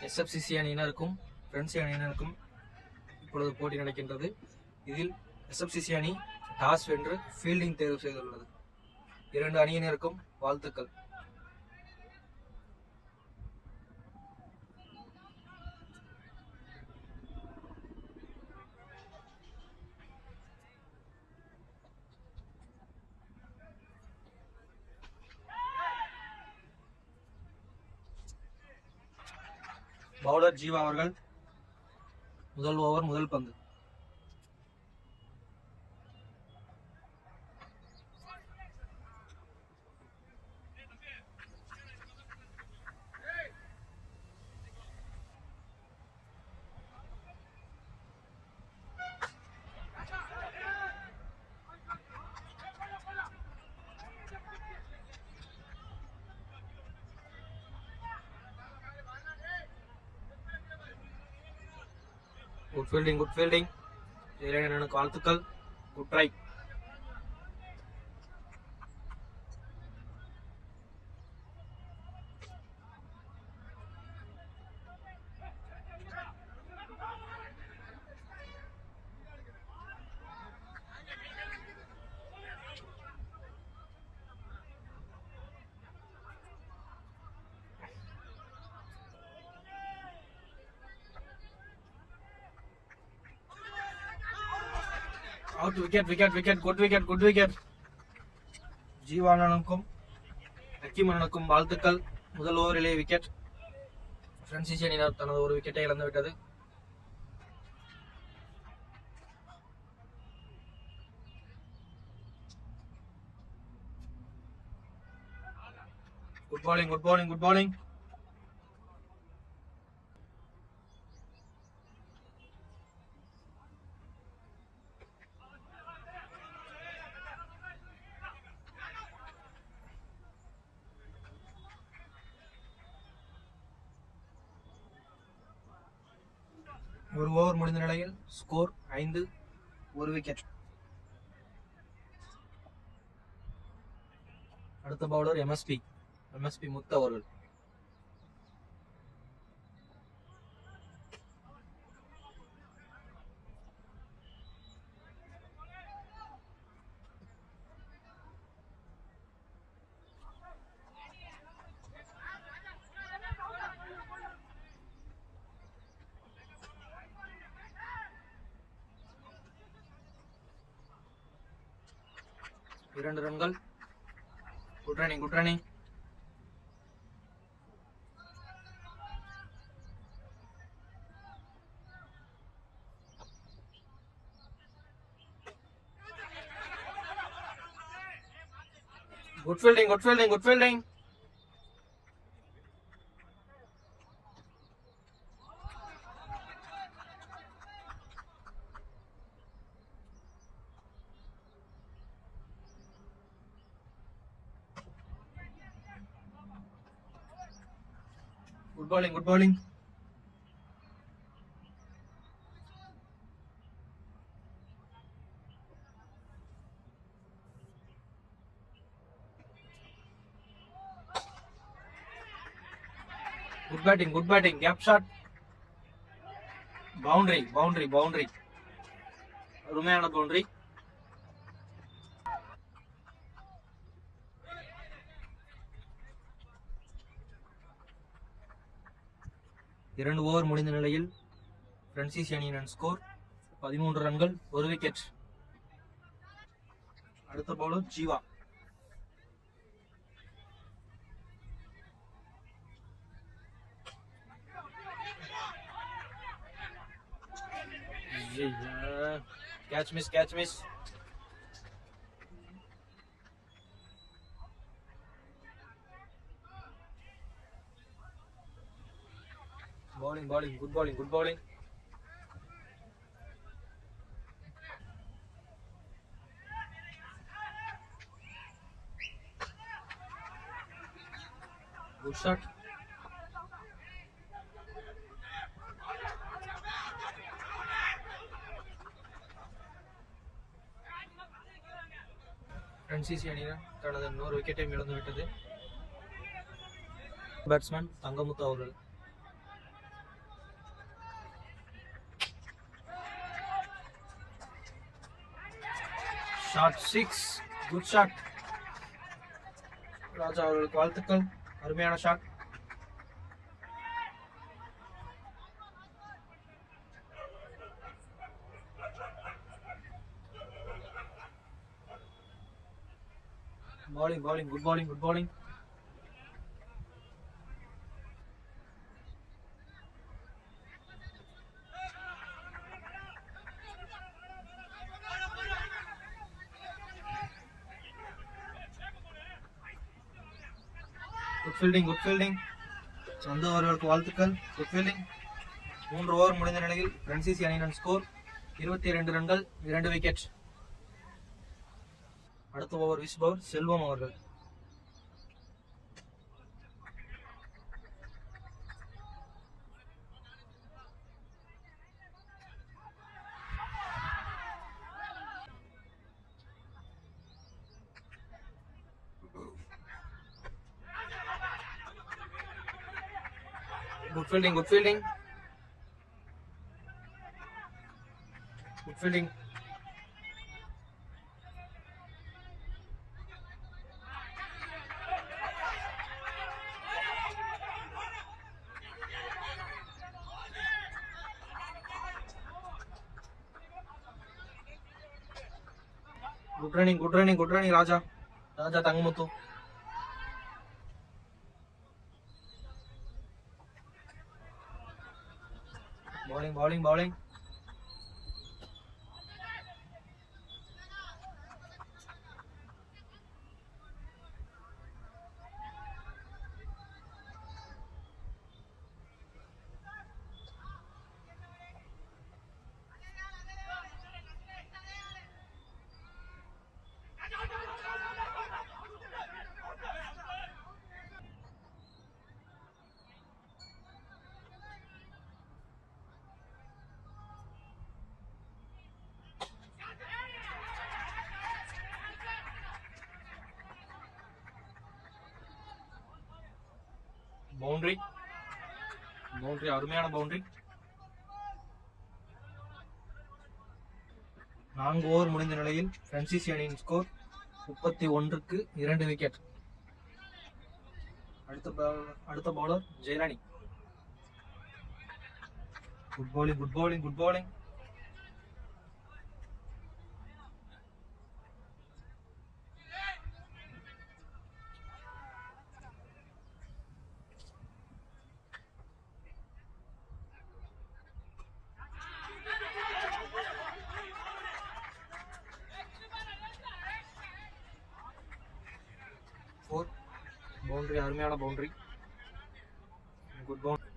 எஸ்எஃப்சிசி அணியினருக்கும் ஃப்ரெண்ட்ஸி அணியினருக்கும் இப்பொழுது போட்டி நடக்கின்றது. இதில் எஸ்எஃப்சிசி அணி டாஸ் வென்று ஃபீல்டிங் தேர்வு செய்துள்ளது. இரண்டு அணியினருக்கும் வாழ்த்துக்கள். பவுலர் ஜீவா அவர்கள் முதல் ஓவர் முதல் பந்து. Good fielding. எனக்கு வாழ்த்துக்கள். Good try. Out wicket, good wicket. ஜீவானனுக்கும் ஹக்கீமனுக்கும் வாழ்த்துக்கள். முதல் ஓவரிலே விக்கெட். ஃப்ரெண்ட்ஸி அணியினர் தனது ஒரு விக்கெட்டை இழந்துவிட்டது. குட் பாலிங். ஒரு ஓவர் முடிந்த நிலையில் ஸ்கோர் 5, 1 விக்கெட். அடுத்த பவுலர் எம்எஸ்பி முத்து அவர்கள். இரண்டு ரன்கள். Good running. Good fielding. Good bowling. Good batting. Gap shot. Boundary. அருமையான boundary. இரண்டு ஓவர் முடிந்த நிலையில் ஃப்ரெண்ட்ஸி அணியினர் ஸ்கோர் 13 ரன்கள், 1 விக்கெட். அடுத்த bowler Jeeva. Catch miss. Bowling. Good bowling. Good shot. ஃப்ரெண்ட்ஸி அணியினர் தனது இன்னொரு விக்கெட்டை இழந்துவிட்டது. பேட்ஸ்மேன் தங்கமுத்து அவர்கள். Shot 6, good shot. ராஜா அவர்களுக்கு வாழ்த்துக்கள், அருமையான shot. bowling, good bowling. Good fielding. சந்து அவர்களுக்கு வாழ்த்துக்கள், குட் ஃபீல்டிங். 3 ஓவர் முடிந்த நிலையில் ஃப்ரான்சிசி அணியினர் ஸ்கோர் 22 ரன்கள், 2 விக்கெட். அடுத்த ஓவர் வீசுபவர் செல்வம் அவர்கள். Good fielding. Good running, Raja Tangamuthu. Bowling. Boundary, அருமையான பவுண்டரி. 4 ஓவர் முடிந்த நிலையில் ஃப்ரான்சிசி அணியின் ஸ்கோர் 31க்கு 2 விக்கெட். அடுத்த bowler Jayarani. Good bowling. Boundary, அருமையான boundary. Good boundary.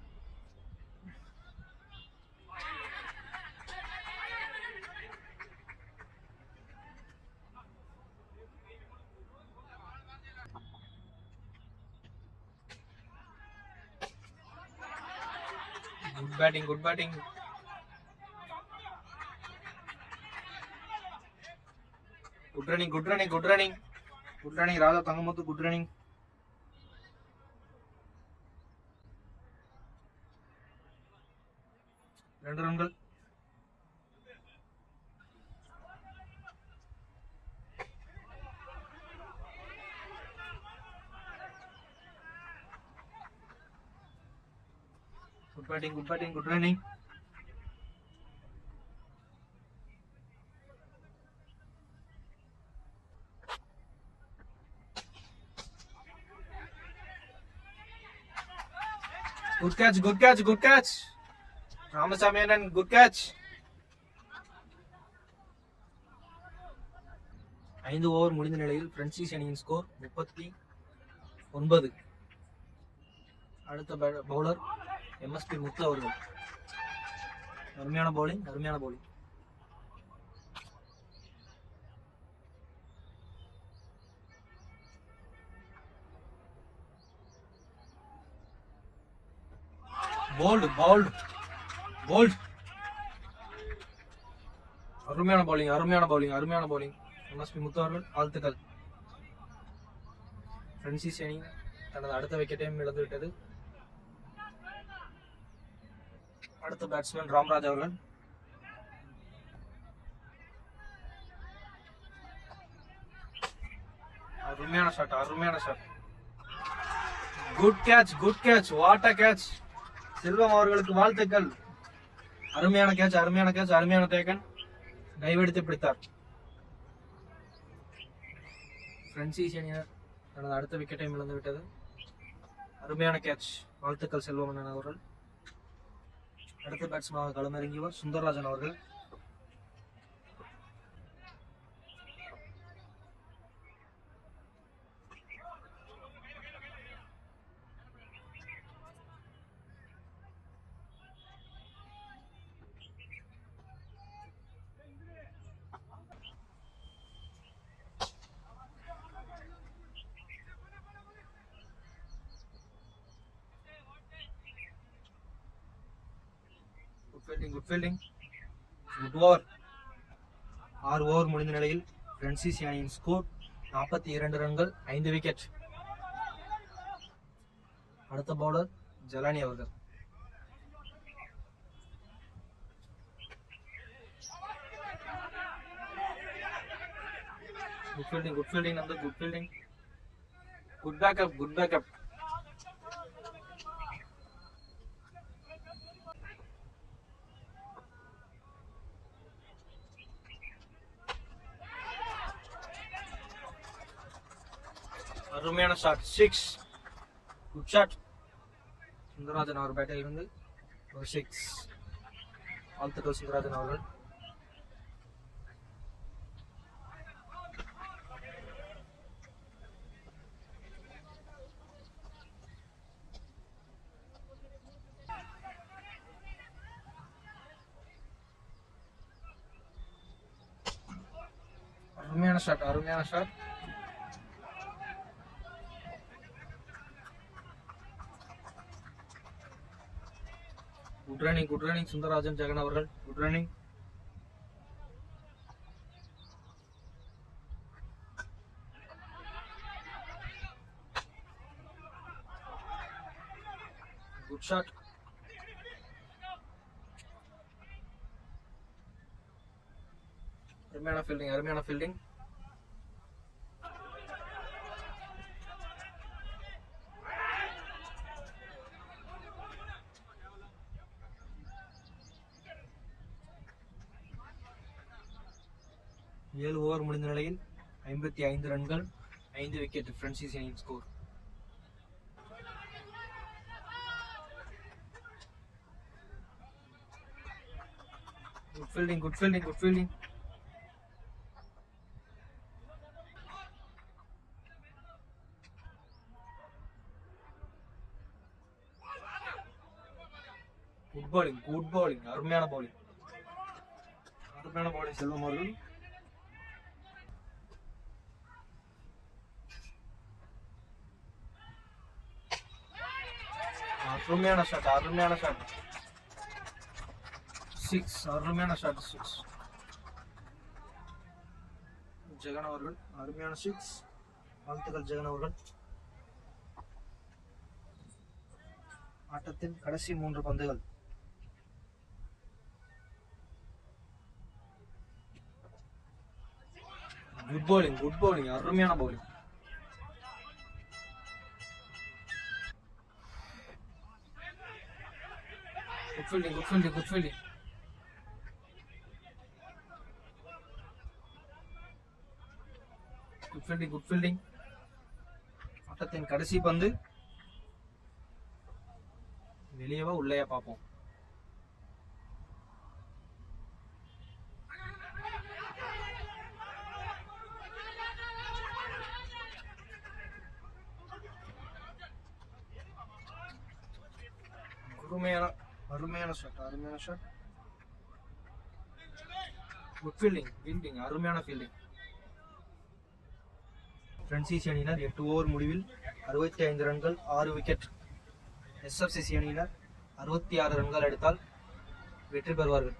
Good batting. Good running Raja Thangamuthu. Good running. ரெண்டு ரன்கள். Good batting, good running. Good catch. Ramasamy அண்ணன், குட் கேட்ச். 5 ஓவர் முடிந்த நிலையில் ஃப்ரான்சிசி அணியின் ஸ்கோர் 39. அடுத்த பவுலர் MSP முத்து அவர்கள். அருமையான பவுலிங். போல்ட். அருமையான பவுலிங். MSP முத்து அவர்கள் வாழ்த்துக்கள். ஃப்ரான்சிசி அணி தனது அடுத்த விக்கெட்டையும் இழந்து விட்டது. அடுத்த பேட்ஸ்மேன் ராம்ராஜ் அவர்கள். அருமையான ஷாட், அருமையான shot. Good catch, what a catch. Selvam அவர்களுக்கு வாழ்த்துக்கள். அருமையான கேட்ச், அருமையான டேக்கன். டைவெடுத்து பிடித்தார். பிரான்சிஸ் அணியினர் தனது அடுத்த விக்கெட்டை இழந்து விட்டது. அருமையான கேட்ச், வாழ்த்துக்கள் செல்வமன்னன் அவர்கள். அடுத்த பேட்ஸ்மேனாக களமிறங்கியவர் சுந்தரராஜன் அவர்கள். Good fielding. Good over. 6 over முடிந்த நிலையில் பிரான்சிஸ் அணியின் ஸ்கோர் 42 ரன்கள், 5 விக்கெட். அடுத்த பவுலர் ஜலானி அவர்கள். Good fielding number, good fielding. Good backup. அருமையான ஷாட், 6. Good shot. சுந்தரராஜன் அவர் பேட்டில் இருந்து ஒரு 6. வாழ்த்துக்கள் சுந்தரராஜன் அவர்கள். அருமையான shot. Good running Sundararajan Jegan அவர்கள். Good running. Good shot. அருமையான ஃபீல்டிங். ஏழு ஓவர் முடிந்த நிலையில் 55 ரன்கள், 5 விக்கெட். பிரான்சிஸ் அணியின் score. Good fielding. Good bowling. அருமையான பவுலிங் செல்வம் அவர்கள். அருமையான ஷாட். 6. அருமையான ஷாட், 6. ஜெகன் அவர்கள் அருமையான 6. வாழ்த்துக்கள் ஜெகன் அவர்கள். ஆட்டத்தின் கடைசி 3 பந்துகள். Good bowling. அருமையான பவுலிங். Good fielding. ஆட்டத்தின் கடைசி பந்து. வெளியவா உள்ளேயா பார்ப்போம். அருமையான ஷாட். Good fielding. அருமையான ஃபீல்டிங். பிரான்சிஸ் அணியினர் 8 ஓவர் முடிவில் 65 ரன்கள், 6 விக்கெட். எஸ்எஃப்சிசி அணியினர் 66 ரன்கள் எடுத்தால் வெற்றி பெறுவார்கள்.